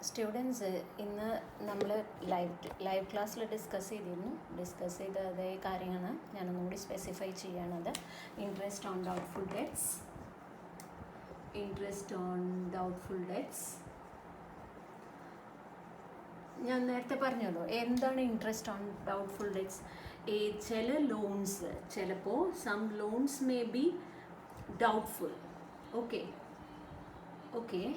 Students ഇന്ന് നമ്മൾ live ക്ലാസ്സിൽ ഡിസ്കസ് ചെയ്ത അതേ കാര്യമാണ് ഞാനൊന്നുകൂടി സ്പെസിഫൈ ചെയ്യണത്. ഇൻട്രസ്റ്റ് ഓൺ ഡൗട്ട്ഫുൾ ഡെറ്റ്സ് ഞാൻ നേരത്തെ പറഞ്ഞല്ലോ. എന്താണ് ഇൻട്രസ്റ്റ് ഓൺ ഡൗട്ട്ഫുൾ ഡെറ്റ്സ്? ചില ലോൺസ് ചിലപ്പോൾ some loans may be doubtful. Okay.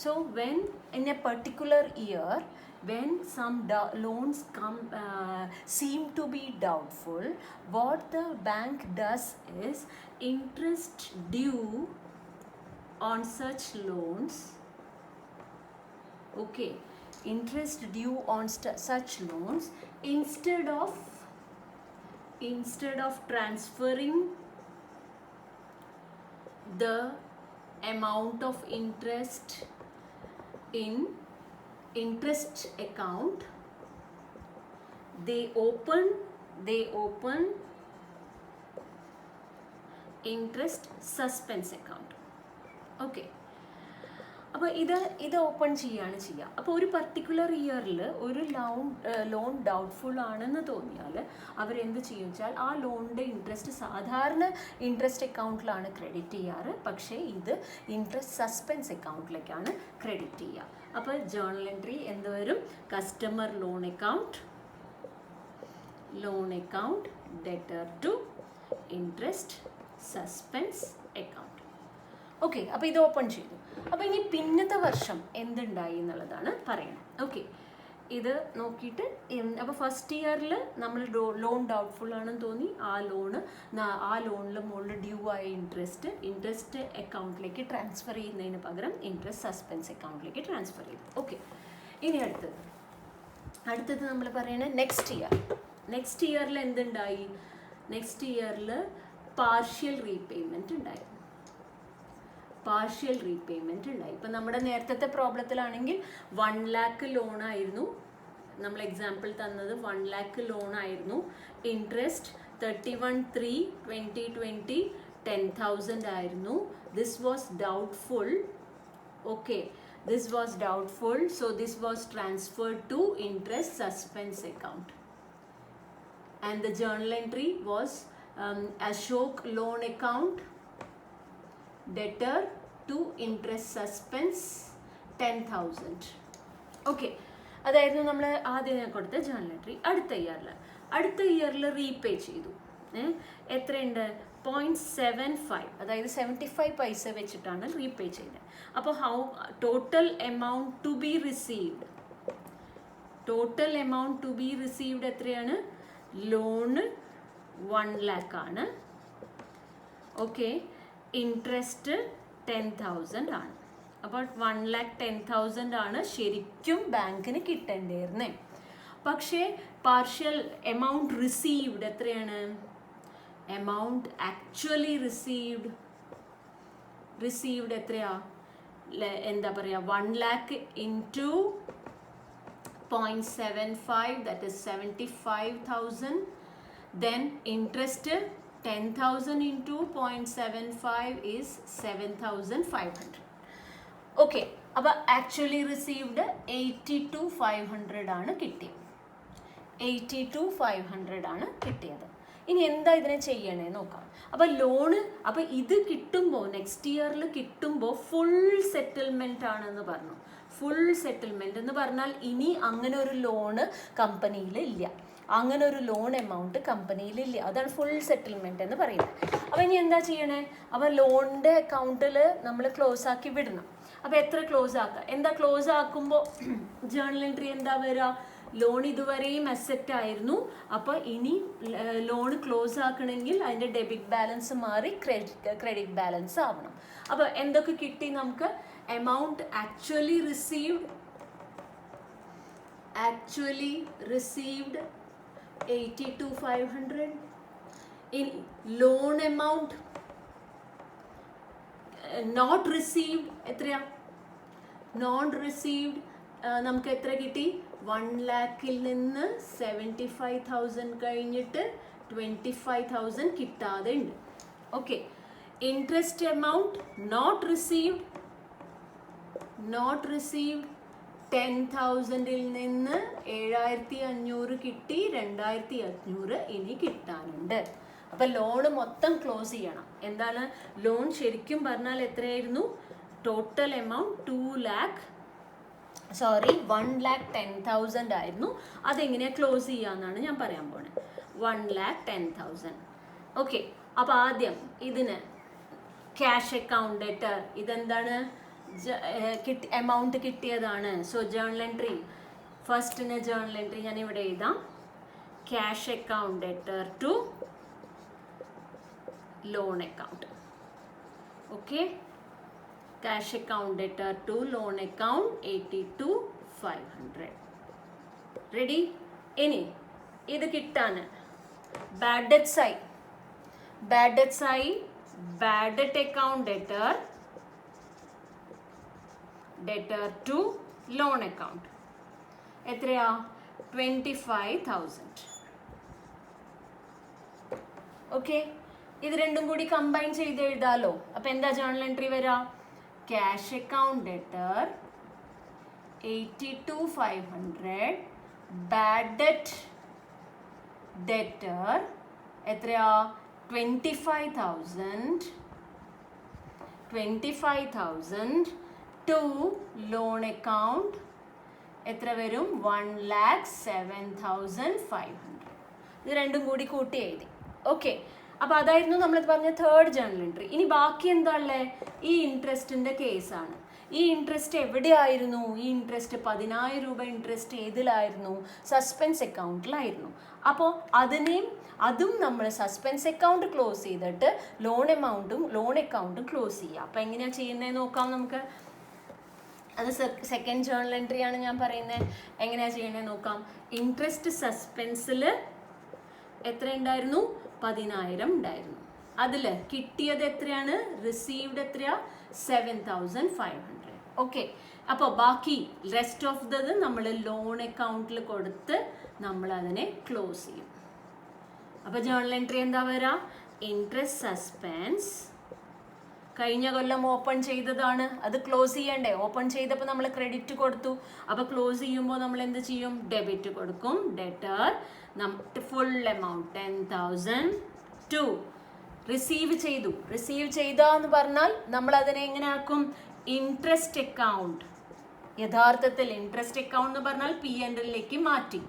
So when in a particular year, when some loans seem to be doubtful, what the bank does is interest due on such loans. Interest due on such loans instead of transferring the amount of interest in interest account, they open interest suspense account. അപ്പോൾ ഇത് open ചെയ്യുക. അപ്പോൾ ഒരു particular ഇയറിൽ ഒരു loan doubtful ആണെന്ന് തോന്നിയാൽ അവരെന്ത് ചെയ്യും വെച്ചാൽ ആ ലോണിൻ്റെ ഇൻട്രസ്റ്റ് സാധാരണ ഇൻട്രസ്റ്റ് അക്കൗണ്ടിലാണ് ക്രെഡിറ്റ് ചെയ്യാറ്, പക്ഷേ ഇത് ഇൻട്രസ്റ്റ് സസ്പെൻസ് അക്കൗണ്ടിലേക്കാണ് ക്രെഡിറ്റ് ചെയ്യുക. അപ്പോൾ ജേർണൽ എൻട്രി എന്ത് വരും? Customer loan account debtor to interest suspense account. അപ്പോൾ ഇത് ഓപ്പൺ ചെയ്തു. അപ്പോൾ ഇനി പിന്നത്തെ വർഷം എന്തുണ്ടായി എന്നുള്ളതാണ് പറയുന്നത്. ഇത് നോക്കിയിട്ട് അപ്പോൾ ഫസ്റ്റ് ഇയറിൽ നമ്മൾ ലോൺ ഡൗട്ട്ഫുൾ ആണെന്ന് തോന്നി, ആ ലോണിൽ മുകളിൽ ഡ്യൂ ആയ ഇൻട്രസ്റ്റ് അക്കൗണ്ടിലേക്ക് ട്രാൻസ്ഫർ ചെയ്യുന്നതിന് പകരം ഇൻട്രസ്റ്റ് സസ്പെൻസ് അക്കൗണ്ടിലേക്ക് ട്രാൻസ്ഫർ ചെയ്തു. ഇനി അടുത്തത് നമ്മൾ പറയുന്നത് നെക്സ്റ്റ് ഇയറിൽ എന്തുണ്ടായി? നെക്സ്റ്റ് ഇയറിൽ പാർഷ്യൽ റീപേയ്മെൻറ്റ് ഉണ്ടായി. ഇപ്പം നമ്മുടെ നേരത്തെ പ്രോബ്ലത്തിലാണെങ്കിൽ 1 lakh ലോണായിരുന്നു. നമ്മൾ എക്സാമ്പിൾ തന്നത് 1 lakh ലോണായിരുന്നു. ഇൻട്രസ്റ്റ് 31/3/2020 10,000 ആയിരുന്നു. This was doubtful. So this was transferred to interest suspense account. And the journal entry was Ashok loan account debtor to interest suspense 10,000. അതായിരുന്നു നമ്മൾ ആദ്യം കൊടുത്ത ജേർണൽ എൻട്രി. അടുത്ത ഇയറിൽ റീപേ ചെയ്തു. എത്രയുണ്ട്? 0.75, അതായത് 75 പൈസ വെച്ചിട്ടാണ് റീപേ ചെയ്തത്. അപ്പോൾ total amount to be received എത്രയാണ്? ലോണ് 1 lakh ആണ്. ഇൻട്രസ്റ്റ് 10,000 ആണ്. അപ്പോൾ 1,10,000 ആണ് ശരിക്കും ബാങ്കിന് കിട്ടേണ്ടിയിരുന്നേ. പക്ഷേ പാർഷ്യൽ എമൗണ്ട് റിസീവ്ഡ് എത്രയാണ്? എമൗണ്ട് ആക്ച്വലി റിസീവ്ഡ് എത്രയാ? എന്താ പറയുക, 1 lakh into 0.75, that is 75,000. Then interest 10,000 into 0.75 is 7,500. അപ്പോൾ ആക്ച്വലി റിസീവ്ഡ് 82,500 ആണ് കിട്ടിയത്. 82,500 ആണ് കിട്ടിയത്. ഇനി എന്താ ഇതിനെ ചെയ്യണേ നോക്കാം. അപ്പോൾ ഇത് കിട്ടുമ്പോൾ നെക്സ്റ്റ് ഇയറിൽ കിട്ടുമ്പോൾ ഫുൾ സെറ്റിൽമെൻ്റ് ആണെന്ന് പറഞ്ഞു. ഫുൾ സെറ്റിൽമെൻറ്റ് എന്ന് പറഞ്ഞാൽ ഇനി അങ്ങനെ ഒരു ലോണ് കമ്പനിയിൽ ഇല്ല, അങ്ങനെ ഒരു ലോൺ എമൗണ്ട് കമ്പനിയിലില്ല. അതാണ് ഫുൾ സെറ്റിൽമെൻറ്റ് എന്ന് പറയുന്നത്. അപ്പോൾ ഇനി എന്താ ചെയ്യണേ? അപ്പോൾ ലോണിൻ്റെ അക്കൗണ്ടിൽ നമ്മൾ ക്ലോസ് ആക്കി വിടണം. അപ്പോൾ എത്ര ക്ലോസ് ആക്കുക? എന്താ ക്ലോസ് ആക്കുമ്പോൾ ജേർണൽ എൻട്രി എന്താ വരിക? ലോൺ ഇതുവരെയും അസെറ്റ് ആയിരുന്നു, അപ്പോൾ ഇനി ലോൺ ക്ലോസ് ആക്കണമെങ്കിൽ അതിൻ്റെ ഡെബിറ്റ് ബാലൻസ് മാറി ക്രെഡിറ്റ് ബാലൻസ് ആവണം. അപ്പോൾ എന്തൊക്കെ കിട്ടി നമുക്ക്? Amount actually received 82,500. in loan amount not received എത്രയാ? നോട്ട് റിസീവ്ഡ് നമുക്ക് എത്ര കിട്ടി? 1 lakhൽ നിന്ന് 75,000 കഴിഞ്ഞിട്ട് 25,000 കിട്ടാതെ ഉണ്ട്. interest amount not received 10,000-ൽ നിന്ന് 7,500 കിട്ടി, 2,500 ഇനി കിട്ടാനുണ്ട്. അപ്പം ലോണ് മൊത്തം ക്ലോസ് ചെയ്യണം. എന്താണ് ലോൺ ശരിക്കും പറഞ്ഞാൽ എത്രയായിരുന്നു? ടോട്ടൽ എമൗണ്ട് 1,10,000 ആയിരുന്നു. അതെങ്ങനെയാണ് ക്ലോസ് ചെയ്യാന്നാണ് ഞാൻ പറയാൻ പോണേ. 1,10,000. ഓക്കെ, അപ്പോൾ ആദ്യം ഇതിന് ക്യാഷ് അക്കൗണ്ട് ഡെറ്റർ, ഇതെന്താണ്? എമൗണ്ട് കിട്ടിയതാണ്. സോ ജേണൽ എൻട്രി, ഫസ്റ്റിന് ജേണൽ എൻട്രി ഞാൻ ഇവിടെ എഴുതാം. Cash account debtor to loan account. Okay, cash account debtor to loan account 82,500. ready? ഇനി ഇത് കിട്ടാന് bad debts ആയി bad debt account debtor to loan account എത്രയാ? 25,000. ഓക്കെ, ഇത് രണ്ടും കൂടി കമ്പൈൻ ചെയ്ത് എഴുതാലോ. അപ്പം എന്താ ജേണൽ എൻട്രി വരാ? Cash account debtor 82,500, bad debt debtor എത്രയാ? 25,000 ടു ലോൺ അക്കൗണ്ട് എത്ര വരും? 1,07,500. ഇത് രണ്ടും കൂടി കൂട്ടി എഴുതി. ഓക്കെ, അപ്പോൾ അതായിരുന്നു നമ്മൾ പറഞ്ഞ തേർഡ് ജേണൽ എൻട്രി. ഇനി ബാക്കി എന്താ ഉള്ളത്? ഈ ഇൻട്രസ്റ്റിൻ്റെ കേസാണ്. ഈ ഇൻട്രസ്റ്റ് എവിടെയായിരുന്നു? ഈ ഇൻട്രസ്റ്റ് 10,000 രൂപ ഇൻട്രസ്റ്റ് ഏതിലായിരുന്നു? സസ്പെൻസ് അക്കൗണ്ടിലായിരുന്നു. അപ്പോൾ അതും നമ്മൾ സസ്പെൻസ് അക്കൗണ്ട് ക്ലോസ് ചെയ്തിട്ട് ലോൺ അക്കൗണ്ടും ക്ലോസ് ചെയ്യുക. അപ്പോൾ എങ്ങനെയാണ് ചെയ്യുന്നത് നോക്കാം നമുക്ക്. അത് സെക്കൻഡ് ജേണൽ എൻട്രി ആണ് ഞാൻ പറയുന്നത്. എങ്ങനെയാണ് ചെയ്യണത് നോക്കാം. ഇൻട്രസ്റ്റ് സസ്പെൻസിൽ എത്ര ഉണ്ടായിരുന്നു? 10,000 ഉണ്ടായിരുന്നു. അതിൽ കിട്ടിയത് എത്രയാണ്? റിസീവ്ഡ് എത്രയാ? 7,500. ഓക്കെ, അപ്പോൾ ബാക്കി റെസ്റ്റ് ഓഫ് ദത് നമ്മൾ ലോൺ അക്കൗണ്ടിൽ കൊടുത്ത് നമ്മൾ അതിനെ ക്ലോസ് ചെയ്യും. അപ്പോൾ ജേണൽ എൻട്രി എന്താ വരാ? ഇൻട്രസ്റ്റ് സസ്പെൻസ് കഴിഞ്ഞ കൊല്ലം ഓപ്പൺ ചെയ്തതാണ്, അത് ക്ലോസ് ചെയ്യണ്ടേ? ഓപ്പൺ ചെയ്തപ്പോൾ നമ്മൾ ക്രെഡിറ്റ് കൊടുത്തു. അപ്പോൾ ക്ലോസ് ചെയ്യുമ്പോൾ നമ്മൾ എന്ത് ചെയ്യും? ഡെബിറ്റ് കൊടുക്കും. Debtor full amount 10,000 to receive ചെയ്താന്ന് പറഞ്ഞാൽ നമ്മൾ അതിനെ എങ്ങനെ ആക്കും? Interest account. യഥാർത്ഥത്തിൽ ഇൻട്രസ്റ്റ് അക്കൗണ്ട് എന്ന് പറഞ്ഞാൽ P&L മാറ്റി.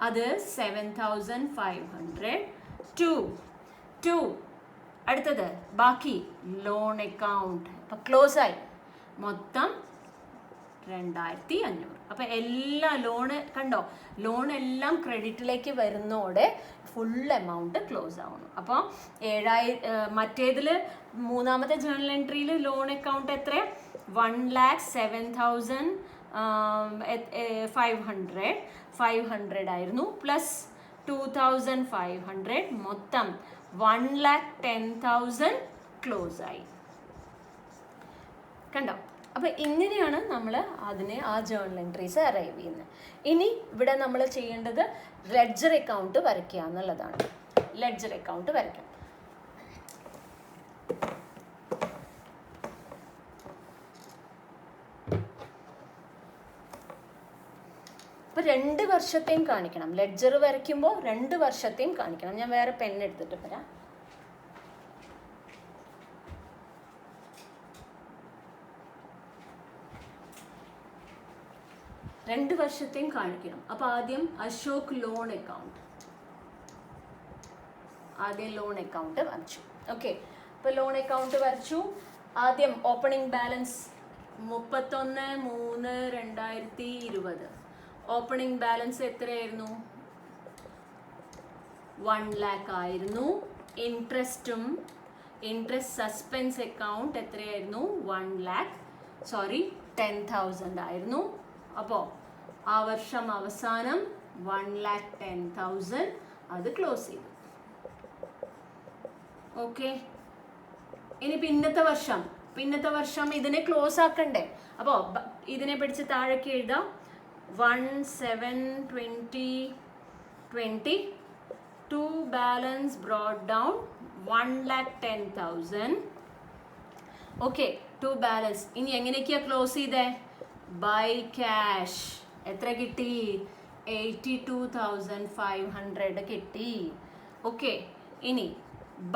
അത് 7,500 ടു അടുത്തത് ബാക്കി ലോൺ അക്കൗണ്ട്. അപ്പം ക്ലോസ് ആയി, മൊത്തം 2,500. അപ്പം എല്ലാ ലോണ് കണ്ടോ, ലോൺ എല്ലാം ക്രെഡിറ്റിലേക്ക് വരുന്നതോടെ ഫുൾ എമൗണ്ട് ക്ലോസ് ആവുന്നു. അപ്പോൾ 7,000 മറ്റേതിൽ മൂന്നാമത്തെ ജേണൽ എൻട്രിയിൽ ലോൺ അക്കൗണ്ട് എത്ര? 1,07,500 ആയിരുന്നു. പ്ലസ് 2,500 മൊത്തം 1,10,000 ക്ലോസ് ആയി. കണ്ടോ? അപ്പോൾ ഇങ്ങനെയാണ് നമ്മൾ ആ ജേണൽ എൻട്രീസ് അറൈവ് ചെയ്യുന്നത്. ഇനി ഇവിടെ നമ്മൾ ചെയ്യേണ്ടത് ലെഡ്ജർ അക്കൗണ്ട് വരയ്ക്കുക എന്നുള്ളതാണ്. ലെഡ്ജർ അക്കൗണ്ട് വരയ്ക്കാം. അപ്പോൾ 2 വർഷത്തെയും കാണിക്കണം. ലെഡ്ജർ വരയ്ക്കുമ്പോൾ 2 വർഷത്തെയും കാണിക്കണം. ഞാൻ വേറെ പെൻ എടുത്തിട്ട് വരാം. രണ്ട് വർഷത്തെയും കാണിക്കണം. അപ്പോൾ ആദ്യം Ashok loan account, loan account വരച്ചു. ഓക്കെ, അപ്പോൾ ലോൺ അക്കൗണ്ട് വരച്ചു. ആദ്യം ഓപ്പണിംഗ് ബാലൻസ് 31/3/2020. ഓപ്പണിംഗ് ബാലൻസ് എത്രയായിരുന്നു? 1 lakh ആയിരുന്നു. ഇൻട്രസ്റ്റ് സസ്പെൻസ് അക്കൗണ്ട് എത്രയായിരുന്നു? 10,000 ആയിരുന്നു. അപ്പോൾ ആ വർഷം അവസാനം 1,10,000 അത് ക്ലോസ് ചെയ്തു. ഓക്കെ, ഇനി പിന്നത്തെ വർഷം ഇതിനെ ക്ലോസ് ആക്കണ്ടേ? അപ്പോൾ ഇതിനെ പിടിച്ച് താഴേക്ക് എഴുതാം. 1/7/2020 to balance brought down 1,10,000. Okay, to balance. ഇനി എങ്ങനെയൊക്കെയാണ് ക്ലോസ് ചെയ്തേ? ബൈ ക്യാഷ് എത്ര കിട്ടി? 82,500 കിട്ടി. ഓക്കെ, ഇനി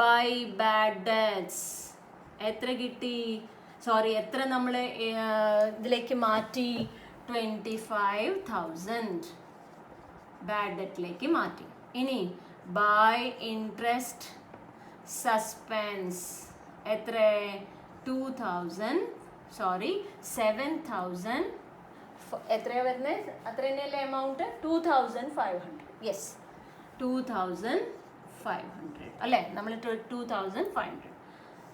ബൈ ബാഡ് ഡെറ്റ്സ് എത്ര കിട്ടി? സോറി, എത്ര നമ്മൾ ഇതിലേക്ക് മാറ്റി? 25,000 ബാഡ് ഡെറ്റിലേക്ക് മാറ്റി. ഇനി ബൈ ഇൻട്രസ്റ്റ് സസ്പെൻസ് എത്ര? 7,000. എത്രയാ വരുന്നത്? അത്ര തന്നെയല്ലേ എമൗണ്ട്? 2,500. യെസ്, 2,500 അല്ലേ? നമ്മൾ 2,500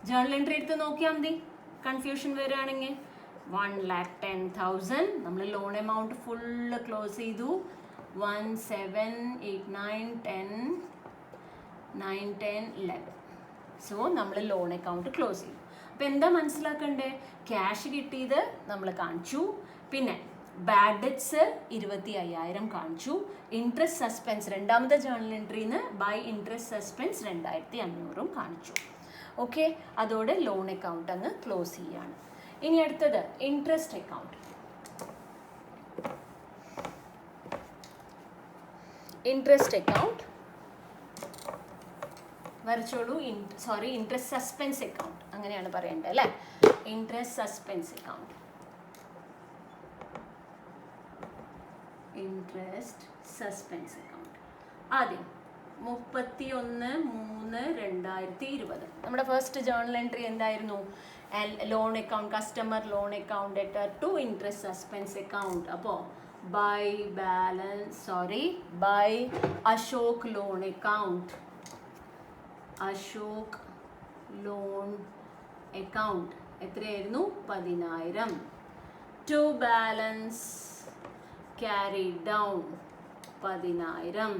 ജേർണൽ എൻട്രി എടുത്ത് നോക്കിയാൽ മതി. കൺഫ്യൂഷൻ വരികയാണെങ്കിൽ 1,10,000 നമ്മൾ ലോൺ എമൗണ്ട് ഫുള്ള് ക്ലോസ് ചെയ്തു. 1, 7, 8, 9, 10, 11. സോ നമ്മൾ ലോൺ അക്കൗണ്ട് ക്ലോസ് ചെയ്തു. അപ്പോൾ എന്താ മനസ്സിലാക്കണ്ടേ? ക്യാഷ് കിട്ടിയത് നമ്മൾ കാണിച്ചു, പിന്നെ ബാഡ് ഡെറ്റ്സ് 25,000 കാണിച്ചു, ഇൻട്രസ്റ്റ് സസ്പെൻസ് രണ്ടാമത്തെ ജേർണൽ എൻട്രിന്ന് ബൈ ഇൻട്രസ്റ്റ് സസ്പെൻസ് 2,500 കാണിച്ചു. ഓക്കെ, അതോടെ ലോൺ അക്കൗണ്ട് അങ്ങ് ക്ലോസ് ചെയ്യാണ്. ഇനി അടുത്തത് ഇൻട്രസ്റ്റ് അക്കൗണ്ട്. ഇൻട്രസ്റ്റ് അക്കൗണ്ട് വരച്ചോളൂ. ഇൻട്രസ്റ്റ് സസ്പെൻസ് അക്കൗണ്ട് അങ്ങനെയാണ് പറയേണ്ടത് അല്ലേ? Interest suspense account. Interest suspense account ആദ്യം 31/3/2020 നമ്മുടെ ഫസ്റ്റ് ജേർണൽ എൻട്രി എന്തായിരുന്നു? Loan account, customer loan account debtor to interest suspense account. അപ്പോൾ by Ashok loan account, Ashok loan account എത്രയായിരുന്നു? 10,000. To balance carry down 10,000.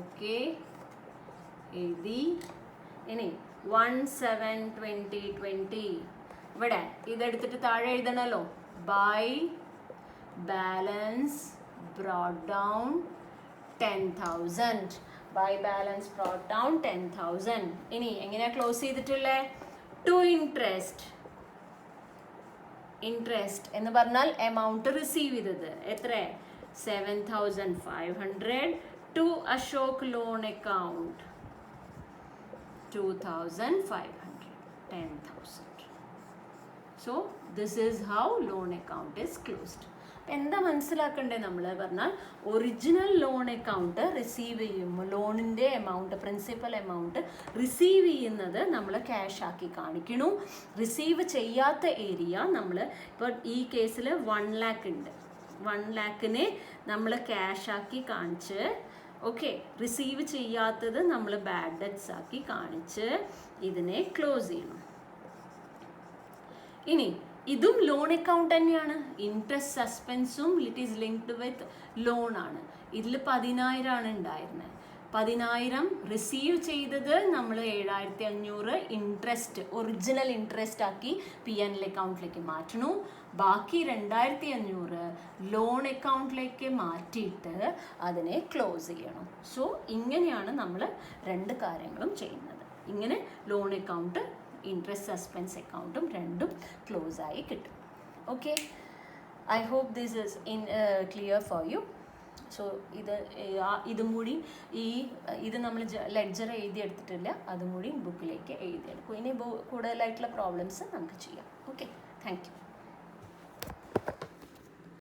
Okay, എഴുതി. ഇനി 1/7/2020 ഇവിടെ ഇതെടുത്തിട്ട് താഴെ എഴുതണമല്ലോ. By balance brought down 10,000. By balance brought down 10,000. ഇനി എങ്ങനെയാണ് ക്ലോസ് ചെയ്തിട്ടുള്ളത്? ടു ഇൻട്രസ്റ്റ് എന്ന് പറഞ്ഞാൽ എമൗണ്ട് റിസീവ് ചെയ്തത് എത്ര? 7,500. To Ashok loan account 2,500, 10,000. So this is how loan account is closed. എന്താ മനസ്സിലാക്കണ്ടേ നമ്മൾ പറഞ്ഞാൽ ഒറിജിനൽ ലോൺ അക്കൗണ്ട് റിസീവ് ചെയ്യുമ്പോൾ ലോണിൻ്റെ എമൗണ്ട്, പ്രിൻസിപ്പൽ എമൗണ്ട് റിസീവ് ചെയ്യുന്നത് നമ്മൾ ക്യാഷ് ആക്കി കാണിക്കണു. റിസീവ് ചെയ്യാത്ത ഏരിയ നമ്മൾ ഇപ്പോൾ ഈ കേസിൽ 1 lakh ഉണ്ട്. 1 lakhനെ നമ്മൾ ക്യാഷ് ആക്കി കാണിച്ച്, ഓക്കെ, റിസീവ് ചെയ്യാത്തത് നമ്മൾ ബാഡ് ഡെറ്റ്സ് ആക്കി കാണിച്ച് ഇതിനെ ക്ലോസ് ചെയ്യണം. ഇനി ഇതും ലോൺ അക്കൗണ്ട് തന്നെയാണ്. ഇൻട്രസ്റ്റ് സസ്പെൻസും it is linked with loan ആണ്. ഇതിൽ 10,000 ആണ് ഉണ്ടായിരുന്നത്. 10,000 റിസീവ് ചെയ്തത് നമ്മൾ 7,500 ഇൻട്രസ്റ്റ്, ഒറിജിനൽ ഇൻട്രസ്റ്റ് ആക്കി PNL അക്കൗണ്ടിലേക്ക് മാറ്റണു. ബാക്കി 2,500 ലോൺ അക്കൗണ്ടിലേക്ക് മാറ്റിയിട്ട് അതിനെ ക്ലോസ് ചെയ്യണം. സോ ഇങ്ങനെയാണ് നമ്മൾ രണ്ട് കാര്യങ്ങളും ചെയ്യുന്നത്. ഇങ്ങനെ ലോൺ അക്കൗണ്ട്, ഇൻട്രസ്റ്റ് സസ്പെൻസ് അക്കൗണ്ടും രണ്ടും ക്ലോസ് ആയി കിട്ടും. Okay, I hope this is clear for you. So ഇതും കൂടി ഇത് നമ്മൾ ലെഡ്ജർ എഴുതിയെടുത്തിട്ടില്ല, അതും കൂടി ബുക്കിലേക്ക് എഴുതിയെടുക്കും. ഇനി കൂടുതലായിട്ടുള്ള പ്രോബ്ലംസ് നമുക്ക് ചെയ്യാം. Okay, thank you.